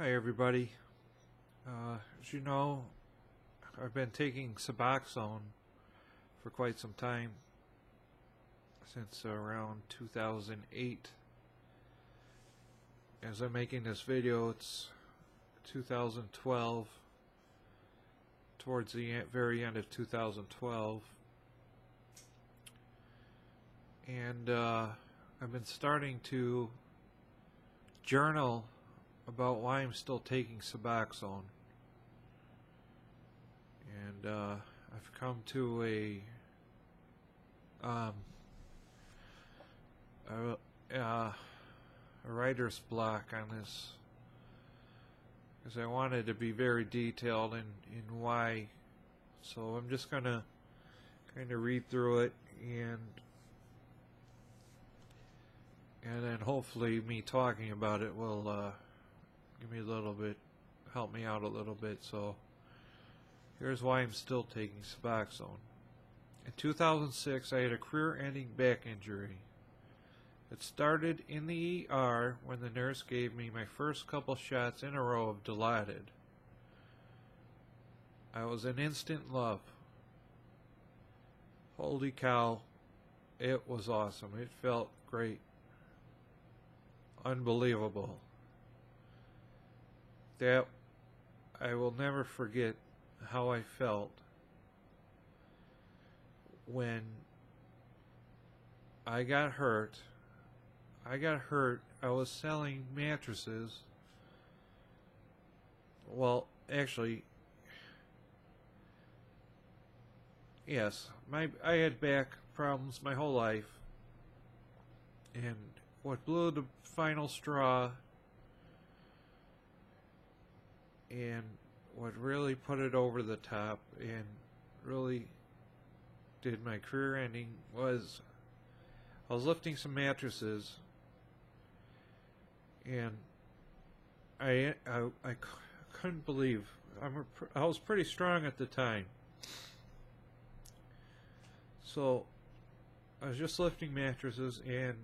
Hi everybody. As you know, I've been taking Suboxone for quite some time, since around 2008. As I'm making this video, it's 2012, towards the very end of 2012, and I've been starting to journal about why I'm still taking Suboxone, and I've come to a writer's block on this, because I wanted to be very detailed in why. So I'm just gonna kind of read through it, and then hopefully me talking about it will give me a little bit, help me out a little bit. So here's why I'm still taking Suboxone. In 2006, I had a career-ending back injury. It started in the ER when the nurse gave me my first couple shots in a row of Dilaudid. I was in instant love. Holy cow, it was awesome. It felt great. Unbelievable. That I will never forget how I felt when I got hurt. I was selling mattresses. Well, actually, yes, I had back problems my whole life, and what blew the final straw, and what really put it over the top and really did my career ending, was I was lifting some mattresses, and I couldn't believe, I was pretty strong at the time. So I was just lifting mattresses, and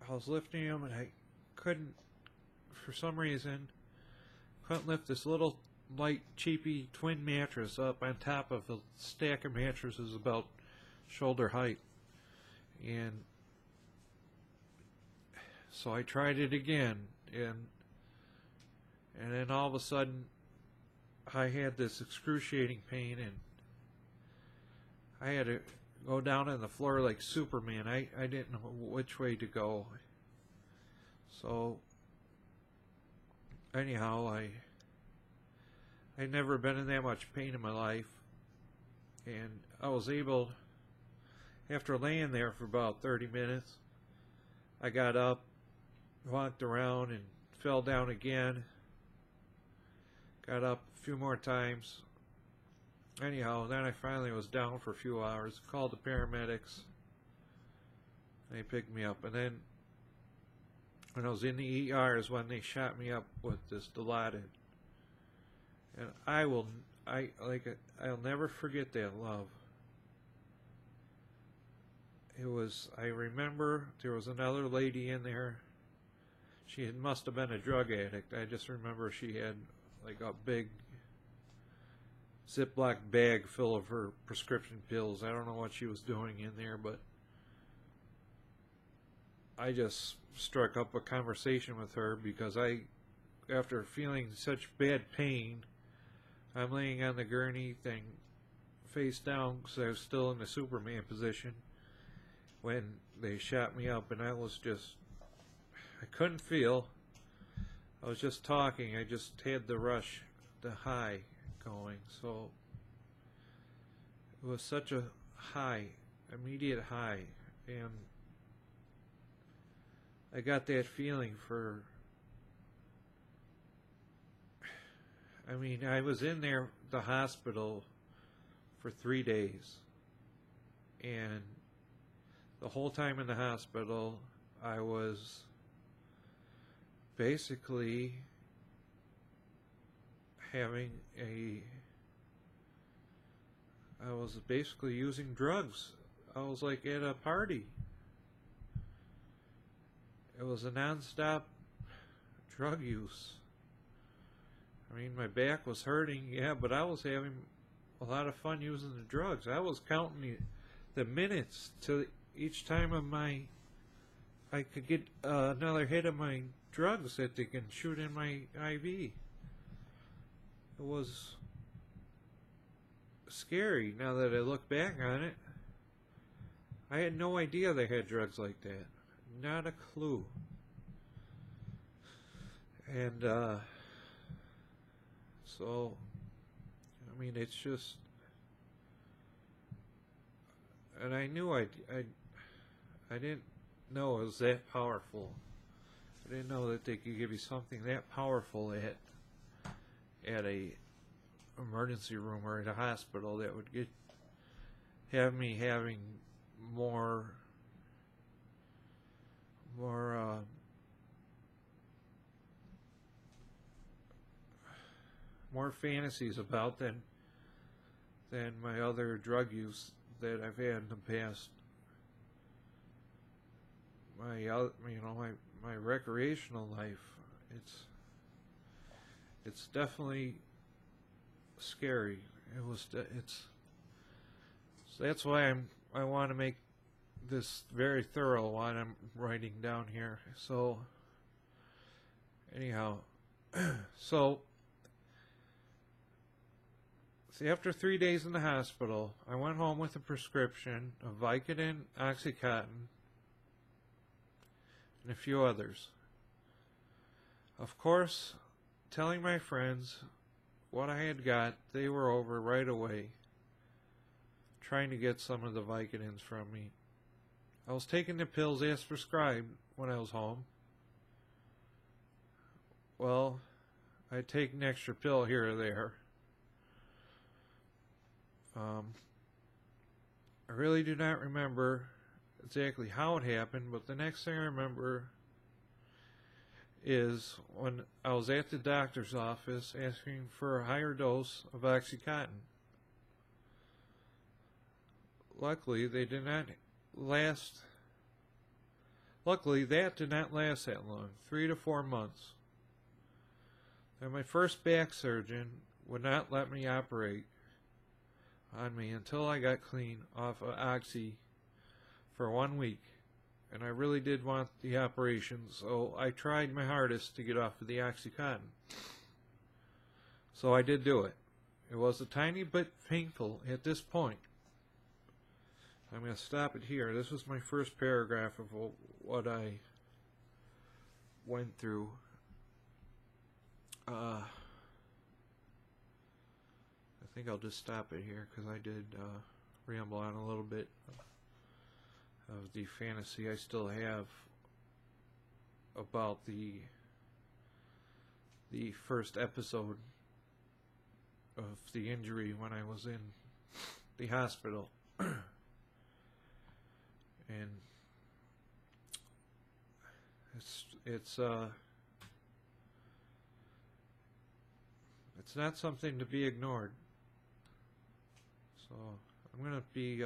I was lifting them, and I couldn't, for some reason, couldn't lift this little light cheapy twin mattress up on top of a stack of mattresses about shoulder height. And so I tried it again, and then all of a sudden I had this excruciating pain, and I had to go down on the floor like Superman. I didn't know which way to go. So anyhow, I'd never been in that much pain in my life, and I was able, after laying there for about 30 minutes, I got up, walked around, and fell down again. Got up a few more times. Anyhow, then I finally was down for a few hours, called the paramedics, they picked me up, and then when I was in the ER is when they shot me up with this Dilaudid. And I'll never forget that love. I remember there was another lady in there. She must have been a drug addict. I just remember she had like a big Ziploc bag full of her prescription pills. I don't know what she was doing in there, but I just struck up a conversation with her, because after feeling such bad pain, I'm laying on the gurney thing face down, because I was still in the Superman position when they shot me up, and I couldn't feel. I was just talking. I just had the rush, the high going. So it was such a high, immediate high, and I got that feeling for, I mean, I was in the hospital for 3 days, and the whole time in the hospital I was basically I was basically using drugs. I was like at a party. It was a non-stop drug use. I mean, my back was hurting, yeah, but I was having a lot of fun using the drugs. I was counting the minutes to each time of I could get another hit of my drugs that they can shoot in my IV. It was scary now that I look back on it. I had no idea they had drugs like that. Not a clue. And so, I mean, it's just, and I knew I didn't know it was that powerful. I didn't know that they could give you something that powerful at a emergency room or at a hospital that would have me having more fantasies about than my other drug use that I've had in the past. My recreational life, it's definitely scary. So that's why I want to make this very thorough what I'm writing down here. So anyhow, so after 3 days in the hospital, I went home with a prescription of Vicodin, Oxycontin, and a few others. Of course, telling my friends what I had got, they were over right away, trying to get some of the Vicodins from me. I was taking the pills as prescribed when I was home. Well, I'd take an extra pill here or there. I really do not remember exactly how it happened, but the next thing I remember is when I was at the doctor's office asking for a higher dose of Oxycontin. Luckily, that did not last that long, 3 to 4 months. And my first back surgeon would not let me operate on me until I got clean off of Oxy for 1 week. And I really did want the operation, so I tried my hardest to get off of the Oxycontin. So I did do it. It was a tiny bit painful at this point. I'm going to stop it here. This was my first paragraph of what I went through. I think I'll just stop it here because I did ramble on a little bit of the fantasy I still have about the first episode of the injury when I was in the hospital. And it's not something to be ignored. So I'm going to be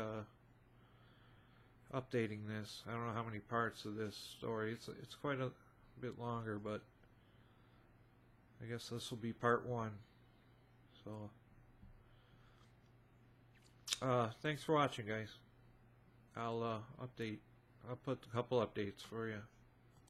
updating this. I don't know how many parts of this story. It's quite a bit longer, but I guess this will be part 1. So thanks for watching, guys. I'll put a couple updates for you.